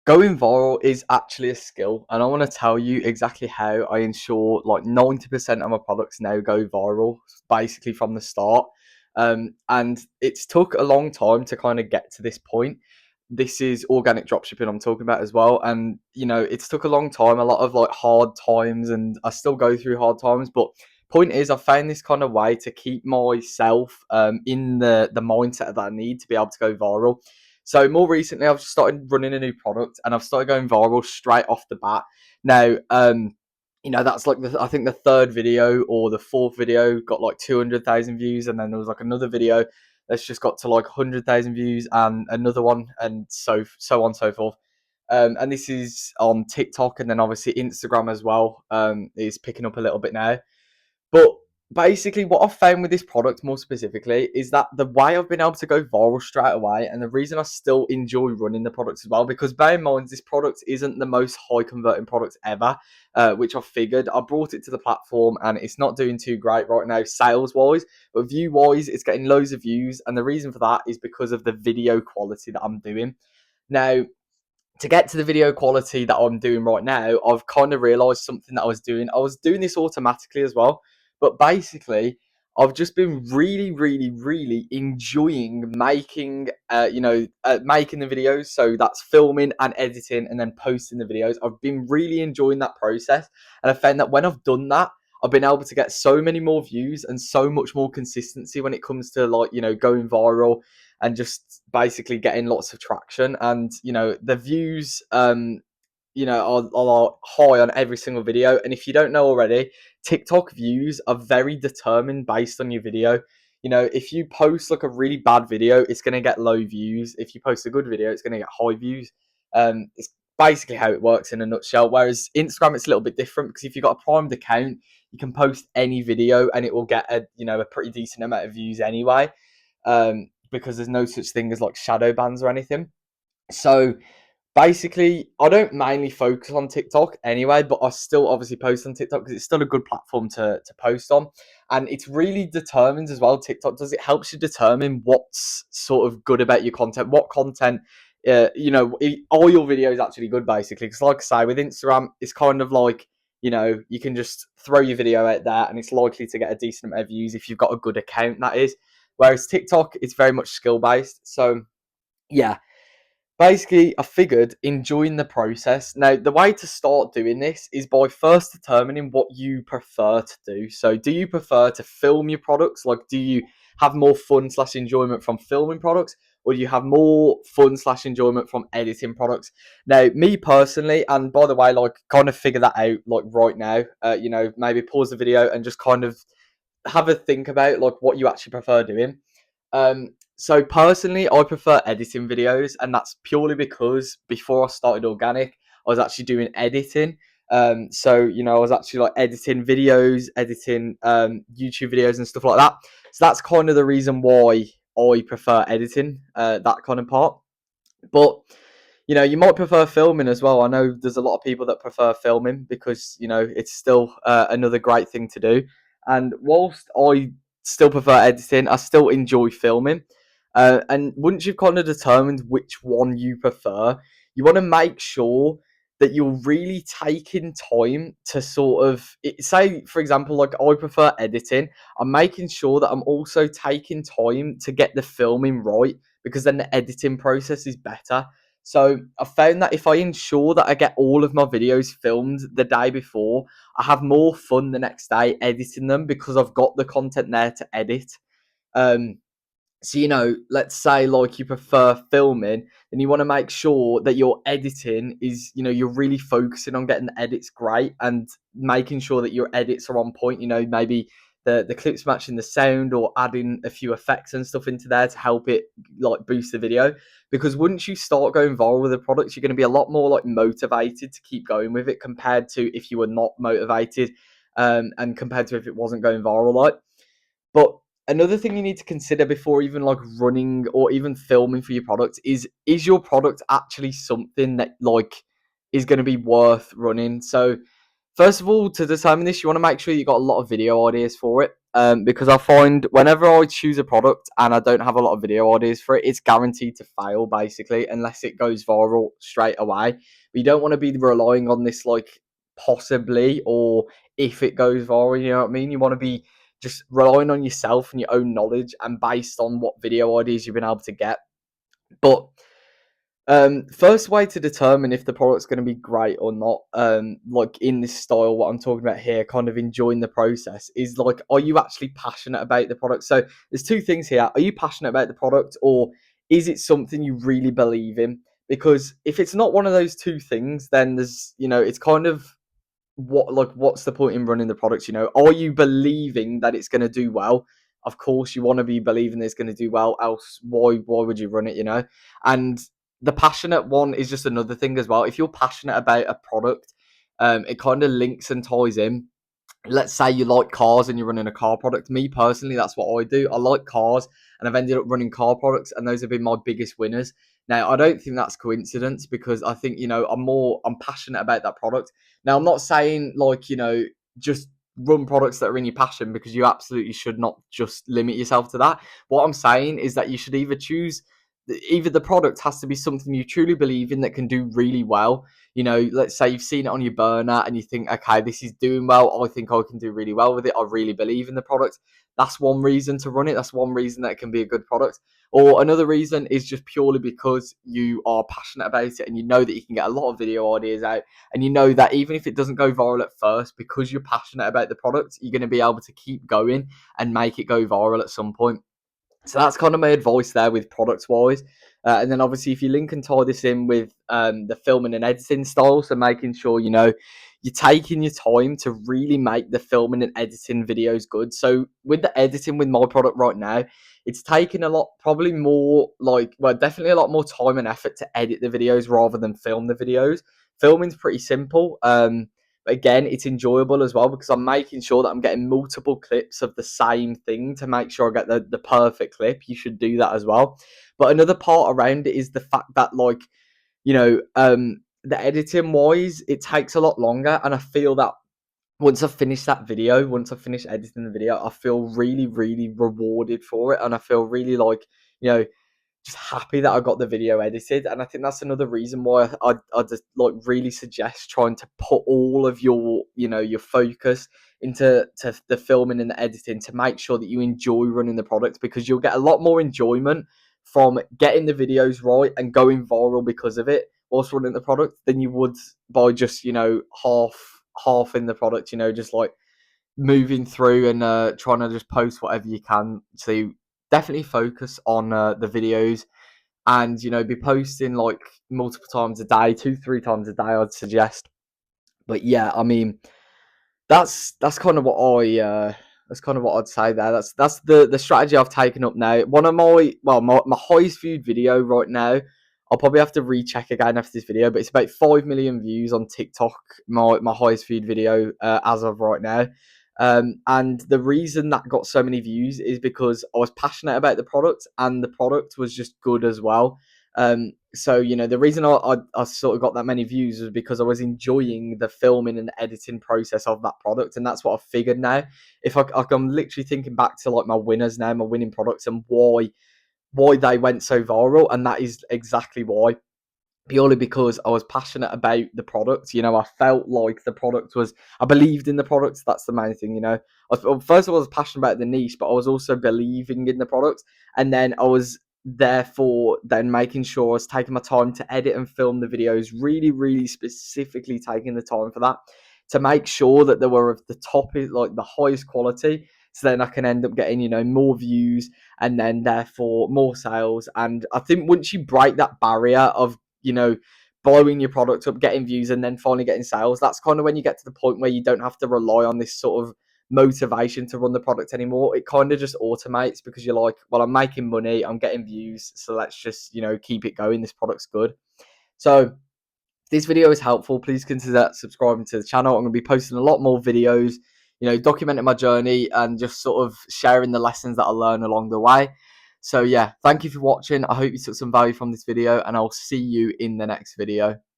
going viral is actually a skill, and I want to tell you exactly how I ensure like 90% of my products now go viral, basically from the start. And it's took a long time to kind of get to this point. This is organic dropshipping I'm talking about as well, and it's took a long time, a lot of like hard times, and I still go through hard times. But point is, I found this kind of way to keep myself in the mindset that I need to be able to go viral. So more recently, I've started running a new product, and I've started going viral straight off the bat. Now, that's like I think the third video or the fourth video got like 200,000 views, and then there was like another video that's just got to like 100,000 views, and another one, and so on and so forth. And this is on TikTok, and then obviously Instagram as well. Is picking up a little bit now. But basically, what I've found with this product more specifically is that the way I've been able to go viral straight away, and the reason I still enjoy running the product as well, because bear in mind, this product isn't the most high converting product ever, which I figured. I brought it to the platform and it's not doing too great right now sales wise, but view wise, it's getting loads of views. And the reason for that is because of the video quality that I'm doing. Now, to get to the video quality that I'm doing right now, I've kind of realized something that I was doing. I was doing this automatically as well, but basically, I've just been really, really, really enjoying making the videos. So that's filming and editing and then posting the videos. I've been really enjoying that process, and I found that when I've done that, I've been able to get so many more views and so much more consistency when it comes to going viral and just basically getting lots of traction. And the views are high on every single video. And if you don't know already, TikTok views are very determined based on your video. If you post like a really bad video, it's going to get low views. If you post a good video, it's going to get high views. It's basically how it works in a nutshell. Whereas Instagram, it's a little bit different, because if you've got a primed account, you can post any video and it will get a pretty decent amount of views anyway. Because there's no such thing as like shadow bans or anything. So basically, I don't mainly focus on TikTok anyway, but I still obviously post on TikTok because it's still a good platform to post on. And it's really determined as well, TikTok does. It helps you determine what's sort of good about your content, what content, all your videos actually good, basically. Because like I say, with Instagram, it's kind of like, you can just throw your video out there and it's likely to get a decent amount of views if you've got a good account, that is. Whereas TikTok, it's very much skill based. So, yeah. Basically, I figured enjoying the process. Now, the way to start doing this is by first determining what you prefer to do. So, do you prefer to film your products? Like, do you have more fun / enjoyment from filming products? Or do you have more fun / enjoyment from editing products? Now, me personally, and by the way, like, kind of figure that out, like, right now. Maybe pause the video and just kind of have a think about, like, what you actually prefer doing. So personally, I prefer editing videos, and that's purely because before I started organic, I was actually doing editing. I was actually like editing videos, editing YouTube videos and stuff like that. So that's kind of the reason why I prefer editing, that kind of part. But you might prefer filming as well. I know there's a lot of people that prefer filming because it's still another great thing to do. And whilst I still prefer editing, I still enjoy filming. And once you've kind of determined which one you prefer, you want to make sure that you're really taking time to sort of say, for example, like I prefer editing. I'm making sure that I'm also taking time to get the filming right, because then the editing process is better. So I found that if I ensure that I get all of my videos filmed the day before, I have more fun the next day editing them because I've got the content there to edit. Um, so, let's say like you prefer filming, then you want to make sure that your editing is, you're really focusing on getting the edits great and making sure that your edits are on point. Maybe the clips matching the sound, or adding a few effects and stuff into there to help it like boost the video. Because once you start going viral with the products, you're going to be a lot more like motivated to keep going with it compared to if you were not motivated, and compared to if it wasn't going viral. But another thing you need to consider before even like running or even filming for your product is your product actually something that like is going to be worth running? So first of all, to determine this, you want to make sure you got a lot of video ideas for it. because I find whenever I choose a product and I don't have a lot of video ideas for it, it's guaranteed to fail basically, unless it goes viral straight away. But you don't want to be relying on this like possibly or if it goes viral, you know what I mean? You want to be just relying on yourself and your own knowledge and based on what video ideas you've been able to get. But first way to determine if the product's going to be great or not, like in this style, what I'm talking about here, kind of enjoying the process, is like, are you actually passionate about the product? So there's two things here. Are you passionate about the product, or is it something you really believe in? Because if it's not one of those two things, then there's, it's kind of what's the point in running the product? Are you believing that it's going to do well? Of course you want to be believing that it's going to do well, else why would you run it? And the passionate one is just another thing as well. If you're passionate about a product, it kind of links and ties in. Let's say you like cars and you're running a car product. Me personally, that's what I do. I like cars and I've ended up running car products, and those have been my biggest winners. Now, I don't think that's coincidence, because I think, I'm passionate about that product. Now, I'm not saying like, just run products that are in your passion, because you absolutely should not just limit yourself to that. What I'm saying is that you should either the product has to be something you truly believe in that can do really well. Let's say you've seen it on your burner and you think, okay, this is doing well. I think I can do really well with it. I really believe in the product. That's one reason to run it. That's one reason that it can be a good product. Or another reason is just purely because you are passionate about it and you know that you can get a lot of video ideas out. And you know that even if it doesn't go viral at first, because you're passionate about the product, you're going to be able to keep going and make it go viral at some point. So that's kind of my advice there with products wise. And then obviously, if you link and tie this in with the filming and editing style, so making sure you're taking your time to really make the filming and editing videos good. So with the editing with my product right now, it's taken a lot, probably more definitely a lot more time and effort to edit the videos rather than film the videos. Filming's pretty simple. But again, it's enjoyable as well, because I'm making sure that I'm getting multiple clips of the same thing to make sure I get the perfect clip. You should do that as well. But another part around it is the fact that, the editing wise, it takes a lot longer. And I feel that once once I finish editing the video, I feel really, really rewarded for it. And I feel really you know, just happy that I got the video edited. And I think that's another reason why I just really suggest trying to put all of your focus into the filming and the editing to make sure that you enjoy running the product, because you'll get a lot more enjoyment from getting the videos right and going viral because of it whilst running the product than you would by just half in the product, just like moving through and trying to just post whatever you can. So definitely focus on the videos, and be posting like multiple times a day, 2-3 times a day, I'd suggest. But yeah, I mean, that's kind of what I'd say there. That's the strategy I've taken up now. One of my highest viewed video right now, I'll probably have to recheck again after this video, but it's about 5 million views on TikTok. My highest viewed video as of right now. And the reason that got so many views is because I was passionate about the product, and the product was just good as well. So the reason I sort of got that many views was because I was enjoying the filming and the editing process of that product. And that's what I figured now. If I'm literally thinking back to like my winners now, my winning products, and why they went so viral, and that is exactly why. Purely because I was passionate about the product. I felt like I believed in the product. That's the main thing. First of all, I was passionate about the niche, but I was also believing in the product. And then I was therefore then making sure I was taking my time to edit and film the videos, really, really specifically taking the time for that, to make sure that they were of the top, like the highest quality. So then I can end up getting, more views, and then therefore more sales. And I think once you break that barrier of, blowing your product up, getting views, and then finally getting sales, that's kind of when you get to the point where you don't have to rely on this sort of motivation to run the product anymore. It kind of just automates, because you're like, well, I'm making money, I'm getting views, so let's just, keep it going. This product's good. So if this video is helpful, please consider subscribing to the channel. I'm going to be posting a lot more videos, documenting my journey and just sort of sharing the lessons that I learn along the way. So yeah, thank you for watching. I hope you took some value from this video, and I'll see you in the next video.